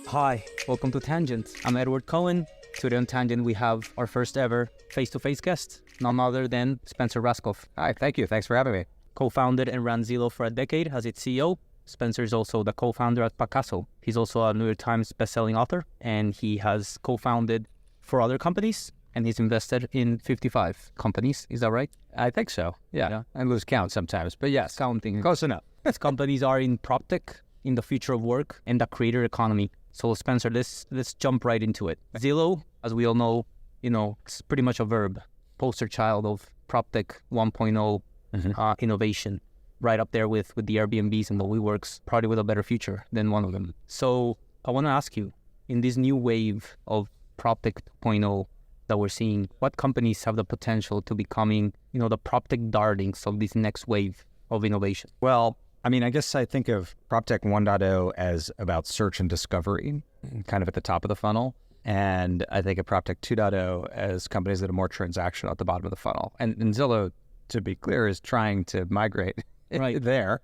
Hi, welcome to Tangent. I'm Edward Cohen. Today on Tangent, we have our first ever face-to-face guest, none other than Spencer Rascoff. Hi, thank you. Thanks for having me. Co-founded and ran Zillow for a decade as its CEO. Spencer is also the co-founder at Pacaso. He's also a New York Times bestselling author, and he has co-founded 4 other companies, and he's invested in 55 companies. Is that right? I think so. Yeah. I lose count sometimes, but yes, Counting. close enough. These companies are in Proptech, in the future of work, and the creator economy. So Spencer, let's jump right into it. Zillow, as we all know, it's pretty much a verb, poster child of Proptech 1.0 innovation, right up there with the Airbnbs and the WeWorks, probably with a better future than one of them. So I want to ask you, in this new wave of Proptech 2.0 that we're seeing, what companies have the potential to becoming, the Proptech darlings of this next wave of innovation? Well, I guess I think of Proptech 1.0 as about search and discovery, kind of at the top of the funnel. And I think of Proptech 2.0 as companies that are more transactional at the bottom of the funnel. And Zillow, to be clear, is trying to migrate there,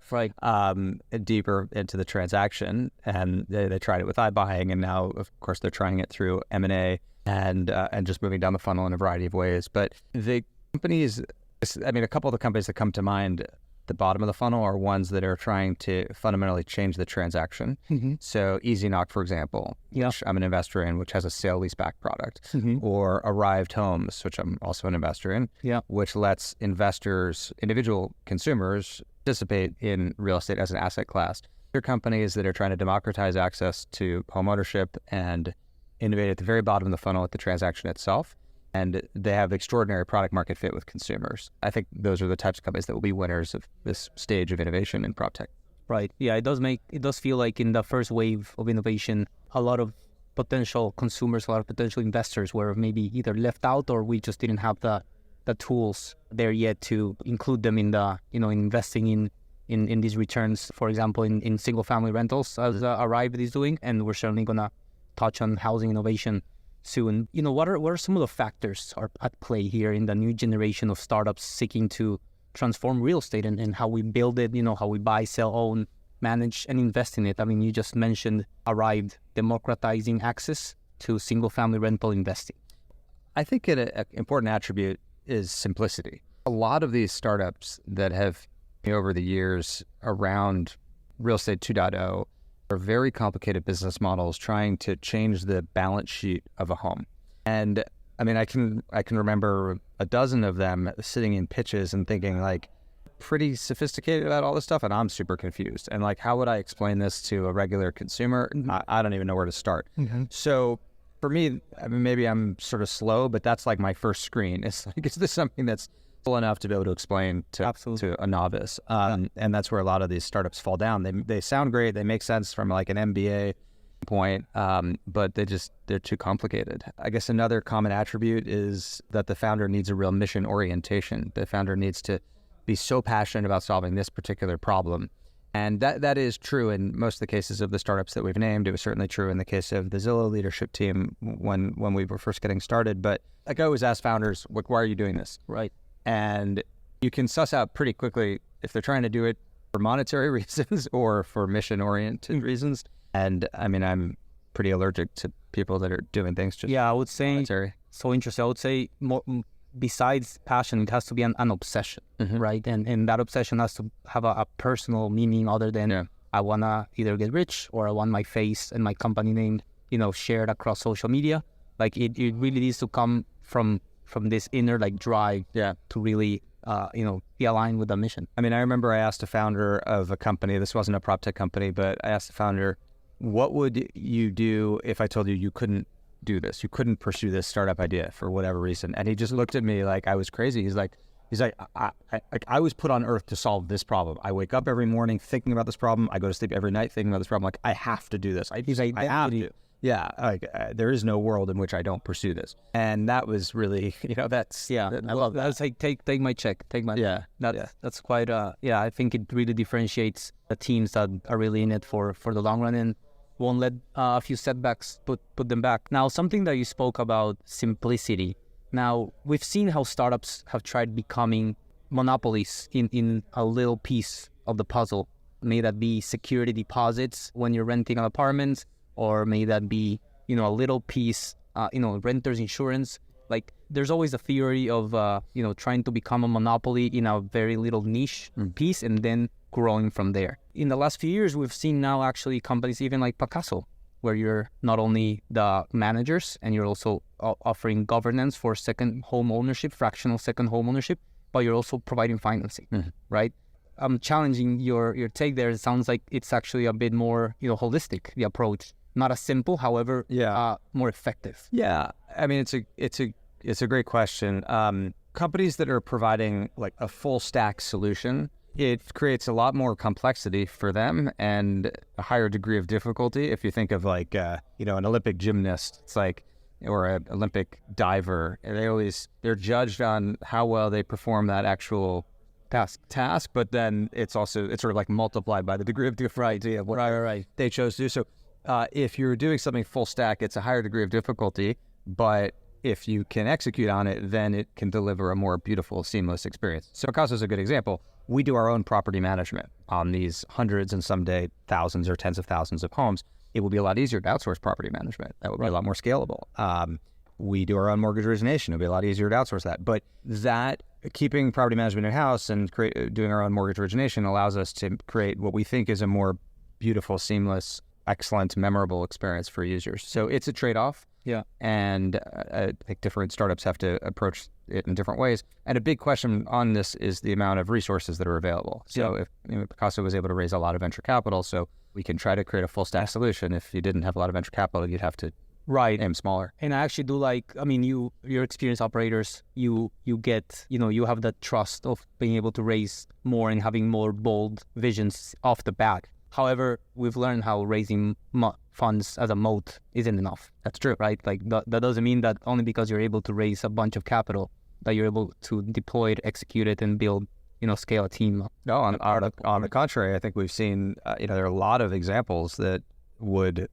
deeper into the transaction. And they tried it with iBuying, and now, of course, they're trying it through M&A and just moving down the funnel in a variety of ways. But the companies, a couple of the companies that come to mind the bottom of the funnel are ones that are trying to fundamentally change the transaction. So EasyKnock, for example, which I'm an investor in, which has a sale leaseback product, or Arrived Homes, which I'm also an investor in, which lets investors, individual consumers, participate in real estate as an asset class. They're companies that are trying to democratize access to home ownership and innovate at the very bottom of the funnel at the transaction itself. And they have extraordinary product market fit with consumers. I think those are the types of companies that will be winners of this stage of innovation in PropTech. Right. Yeah, it does feel like in the first wave of innovation, a lot of potential consumers, a lot of potential investors were maybe either left out, or we just didn't have the tools there yet to include them in the, investing in these returns, for example, in single family rentals, as Arrived is doing. And we're certainly going to touch on housing innovation soon. What are some of the factors are at play here in the new generation of startups seeking to transform real estate and how we build it, how we buy, sell, own, manage, and invest in it? You just mentioned Arrived, democratizing access to single-family rental investing. I think an important attribute is simplicity. A lot of these startups that have, over the years around Real Estate 2.0, are very complicated business models trying to change the balance sheet of a home. And I can remember a dozen of them sitting in pitches and thinking pretty sophisticated about all this stuff, and I'm super confused. And how would I explain this to a regular consumer? I don't even know where to start. So for me, maybe I'm sort of slow, but that's my first screen. It's is this something that's full enough to be able to explain to a novice? And that's where a lot of these startups fall down. They sound great. They make sense from an MBA point, but they're too complicated. I guess another common attribute is that the founder needs a real mission orientation. The founder needs to be so passionate about solving this particular problem. And that is true in most of the cases of the startups that we've named. It was certainly true in the case of the Zillow leadership team when we were first getting started. But I always ask founders, why are you doing this? Right. And you can suss out pretty quickly if they're trying to do it for monetary reasons or for mission-oriented reasons. And I'm pretty allergic to people that are doing things just I would say monetary. So interesting. I would say more, besides passion, it has to be an obsession, right? And that obsession has to have a personal meaning other than I want to either get rich or I want my face and my company name, shared across social media. It really needs to come from this inner drive to really be aligned with the mission. I remember I asked a founder of a company, this wasn't a PropTech company, but I asked the founder, what would you do if I told you couldn't do this? You couldn't pursue this startup idea for whatever reason. And he just looked at me like I was crazy. He's like, I was put on earth to solve this problem. I wake up every morning thinking about this problem. I go to sleep every night thinking about this problem. I have to do this. I have to. Yeah, there is no world in which I don't pursue this. And that was really, that's... I love that. That's take my check, That's quite, I think it really differentiates the teams that are really in it for the long run and won't let a few setbacks put them back. Now, something that you spoke about, simplicity. Now, we've seen how startups have tried becoming monopolies in a little piece of the puzzle. May that be security deposits when you're renting an apartment, or may that be, a little piece, renter's insurance. Like there's always a theory of, trying to become a monopoly in a very little niche piece and then growing from there. In the last few years, we've seen now actually companies even like Pacaso, where you're not only the managers and you're also offering governance for second home ownership, fractional second home ownership, but you're also providing financing, right? I'm challenging your take there. It sounds like it's actually a bit more, holistic, the approach. Not as simple, however, more effective. Yeah, I mean, it's a great question. Companies that are providing like a full stack solution, it creates a lot more complexity for them and a higher degree of difficulty. If you think of like, an Olympic gymnast, it's like, or an Olympic diver, and they're judged on how well they perform that actual task, but then it's sort of like multiplied by the degree of difficulty of what they chose to do. So if you're doing something full stack, it's a higher degree of difficulty, but if you can execute on it, then it can deliver a more beautiful, seamless experience. So Pacaso is a good example. We do our own property management on these hundreds and someday thousands or tens of thousands of homes. It will be a lot easier to outsource property management. That would be a lot more scalable. We do our own mortgage origination. It'll be a lot easier to outsource that. But that keeping property management in-house and doing our own mortgage origination allows us to create what we think is a more beautiful, seamless, excellent, memorable experience for users. So it's a trade-off. Yeah. And I think different startups have to approach it in different ways. And a big question on this is the amount of resources that are available. So if Pacaso was able to raise a lot of venture capital, so we can try to create a full stack solution. If you didn't have a lot of venture capital, you'd have to aim smaller. And I actually do you're experienced operators, you get, you have that trust of being able to raise more and having more bold visions off the bat. However, we've learned how raising funds as a moat isn't enough. That's true, right? Like that doesn't mean that only because you're able to raise a bunch of capital that you're able to deploy it, execute it, and build, scale a team. No, on the contrary, I think we've seen, there are a lot of examples that would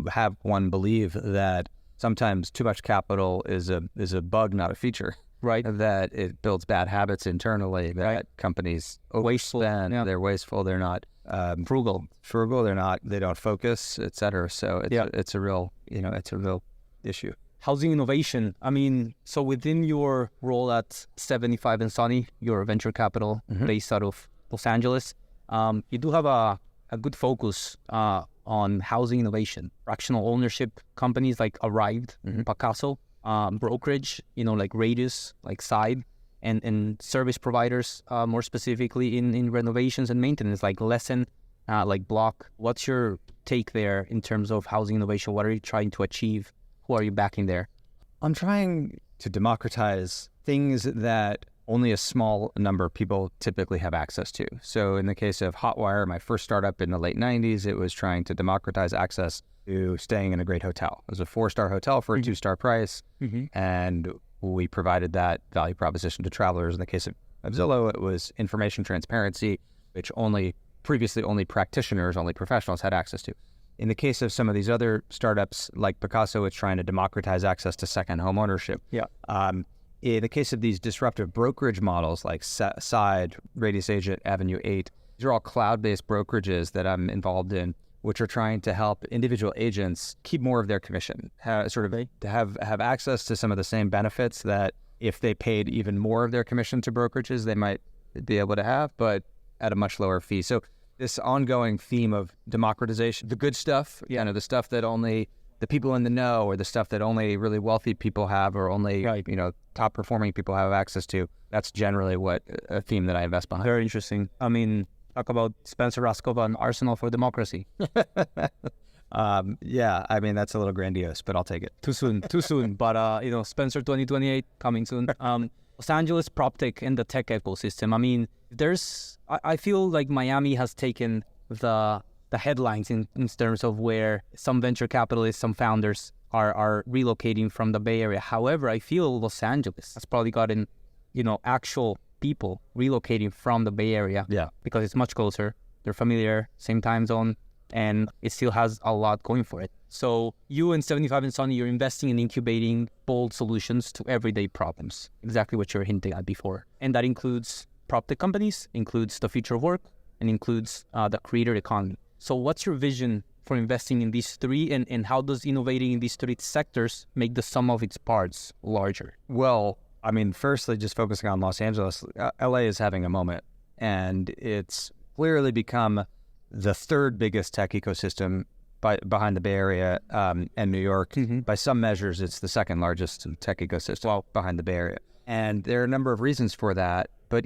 have one believe that sometimes too much capital is a bug, not a feature. Right. That it builds bad habits internally, that companies overspend, they're wasteful, they're not frugal, they don't focus, et cetera. So it's a real issue. Housing innovation. So within your role at 75 and Sunny, your venture capital based out of Los Angeles, you do have a good focus on housing innovation, fractional ownership companies like Arrived, Pacaso, brokerage, like Radius, like Side, and service providers, more specifically in renovations and maintenance, like Lesson, like Block. What's your take there in terms of housing innovation? What are you trying to achieve? Who are you backing there? I'm trying to democratize things that only a small number of people typically have access to. So in the case of Hotwire, my first startup in the late 90s, it was trying to democratize access to staying in a great hotel. It was a 4-star hotel for a 2-star price, and we provided that value proposition to travelers. In the case of Zillow, it was information transparency, which previously only practitioners, only professionals had access to. In the case of some of these other startups like Pacaso, it's trying to democratize access to second home ownership. Yeah. In the case of these disruptive brokerage models like Side, Radius Agent, Avenue 8, these are all cloud-based brokerages that I'm involved in, which are trying to help individual agents keep more of their commission, to have access to some of the same benefits that if they paid even more of their commission to brokerages, they might be able to have, but at a much lower fee. So this ongoing theme of democratization, the good stuff, the stuff that only the people in the know, or the stuff that only really wealthy people have, or only top performing people have access to. That's generally a theme that I invest behind. Very interesting. Talk about Spencer Rascoff on Arsenal for Democracy. That's a little grandiose, but I'll take it. Too soon. But Spencer 2028 coming soon. Los Angeles Proptech and the tech ecosystem. I feel like Miami has taken the headlines in terms of where some venture capitalists, some founders are relocating from the Bay Area. However, I feel Los Angeles has probably gotten, actual people relocating from the Bay Area. Yeah. Because it's much closer. They're familiar, same time zone, and it still has a lot going for it. So you and 75 and Sunny, you're investing in incubating bold solutions to everyday problems. Exactly what you were hinting at before. And that includes PropTech companies, includes the future of work, and includes the creator economy. So what's your vision for investing in these three, and how does innovating in these three sectors make the sum of its parts larger? Well, I mean, firstly, just focusing on Los Angeles, LA is having a moment, and it's clearly become the third biggest tech ecosystem behind the Bay Area and New York. By some measures, it's the second largest tech ecosystem behind the Bay Area. And there are a number of reasons for that, but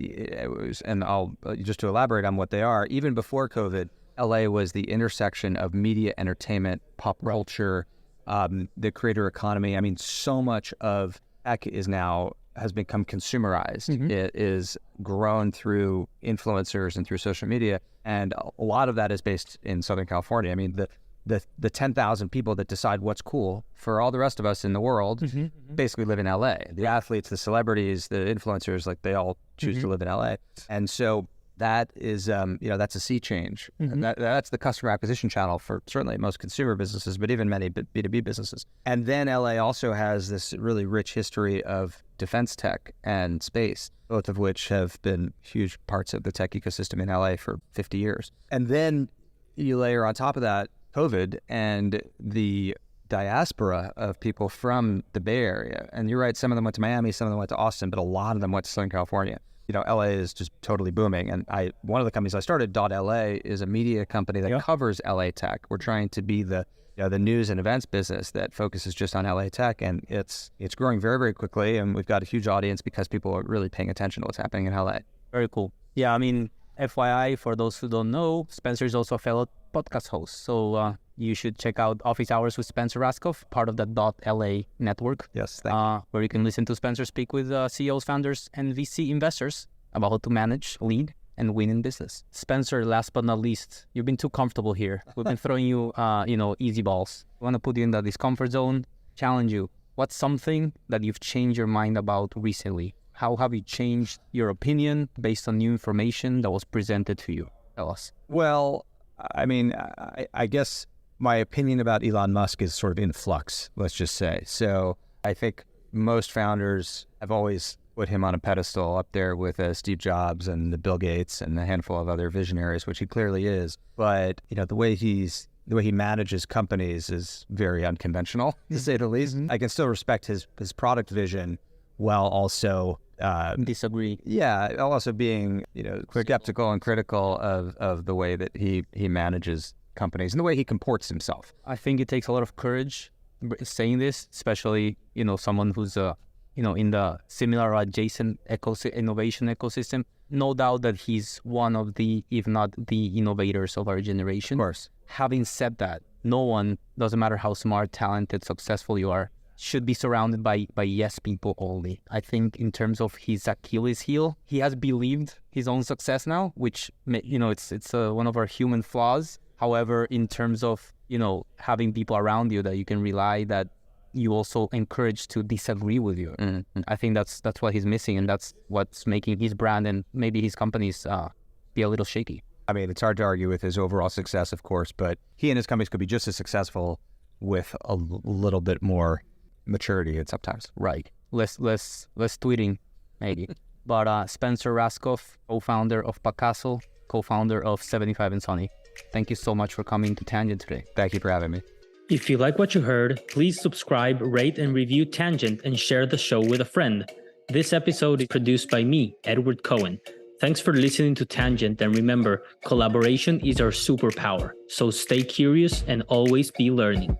I'll just to elaborate on what they are, even before COVID, LA was the intersection of media, entertainment, pop culture, the creator economy. I mean, so much of tech has become consumerized. It is grown through influencers and through social media, and a lot of that is based in Southern California. I mean, the 10,000 people that decide what's cool for all the rest of us in the world basically live in LA. The athletes, the celebrities, the influencers, like they all choose to live in LA. And so that is, that's a sea change. That's the customer acquisition channel for certainly most consumer businesses, but even many B2B businesses. And then LA also has this really rich history of defense tech and space, both of which have been huge parts of the tech ecosystem in LA for 50 years. And then you layer on top of that COVID and the diaspora of people from the Bay Area. And you're right, some of them went to Miami, some of them went to Austin, but a lot of them went to Southern California. LA is just totally booming. And one of the companies I started, .LA, is a media company that covers LA tech. We're trying to be the news and events business that focuses just on LA tech, and it's growing very, very quickly. And we've got a huge audience because people are really paying attention to what's happening in LA. Very cool. Yeah, I mean, FYI, for those who don't know, Spencer is also a fellow podcast host. So you should check out Office Hours with Spencer Rascoff, part of the .LA network. Yes, thank you. Where you can listen to Spencer speak with CEOs, founders, and VC investors about how to manage, lead, and win in business. Spencer, last but not least, you've been too comfortable here. We've been throwing you, easy balls. We want to put you in the discomfort zone, challenge you. What's something that you've changed your mind about recently? How have you changed your opinion based on new information that was presented to you? Tell us. Well, I mean, I guess my opinion about Elon Musk is sort of in flux, let's just say. So I think most founders have always put him on a pedestal up there with Steve Jobs and the Bill Gates and a handful of other visionaries, which he clearly is. But, the way he manages companies is very unconventional, to say the least. I can still respect his product vision while also disagree. Yeah, also being skeptical and critical of the way that he manages companies and the way he comports himself. I think it takes a lot of courage saying this, especially someone who's in the similar adjacent innovation ecosystem. No doubt that he's one of the, if not the innovators of our generation. Of course. Having said that, no one, doesn't matter how smart, talented, successful you are, should be surrounded by yes people only. I think in terms of his Achilles heel, he has believed his own success now, which it's one of our human flaws. However, in terms of having people around you that you can rely, that you also encourage to disagree with you, I think that's what he's missing, and that's what's making his brand and maybe his companies be a little shaky. I mean, it's hard to argue with his overall success, of course, but he and his companies could be just as successful with a little bit more maturity at sometimes. Right. Less tweeting, maybe. But Spencer Rascoff, co-founder of Pacaso, co-founder of 75 and Sunny. Thank you so much for coming to Tangent today. Thank you for having me. If you like what you heard, please subscribe, rate, and review Tangent and share the show with a friend. This episode is produced by me, Edward Cohen. Thanks for listening to Tangent, and remember, collaboration is our superpower. So stay curious and always be learning.